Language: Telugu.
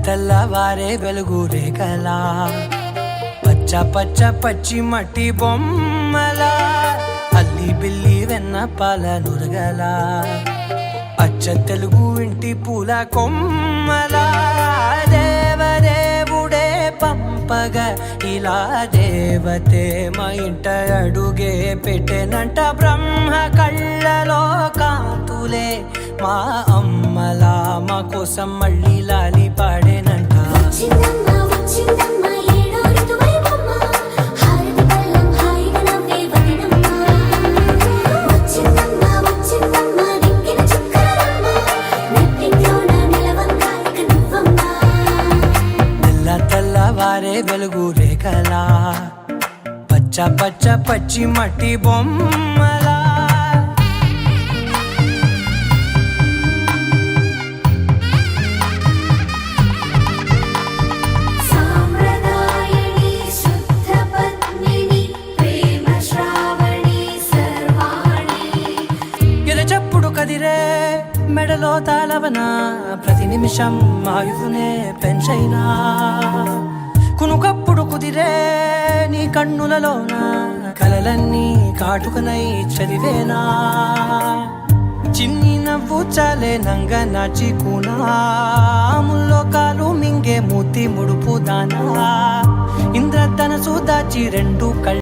తెల్లవారే వెలుగు రేఖలా పచ్చ పచ్చ పచ్చి మట్టి బొమ్మలా అల్లి బిల్లి వెన్న పాల నురగలా అచ్చ తెలుగు ఇంటి పూల కొమ్మలా దేవదేవుడే పంపగా ఇలా దేవతే మా ఇంట అడుగే పెట్టెనంట బ్రహ్మ కళ్ళలో కాంతులే మా అమ్మలా మా కోసం మళ్ళీ లాలి పాడేనంట. తెల్లవారే వెలుగు రేఖలా పచ్చ పచ్చ పచ్చి మట్టి బొమ్మలా. ఎరచప్పుడు కదిరే మెడలో తాళవన ప్రతి నిమిషం ఆయువునే పెంచైనా కునుకప్పుడు కుదిరే నీ కన్నులలోన కలలన్నీ కాటుకనై చదివేనా చిన్ని నవ్వు చాలే నంగ నాచి కూనాముల్లో కాలు మింగే మూతి ముడుపు దానా ఇంద్రధనసు దాచి రెండు కళ్ళ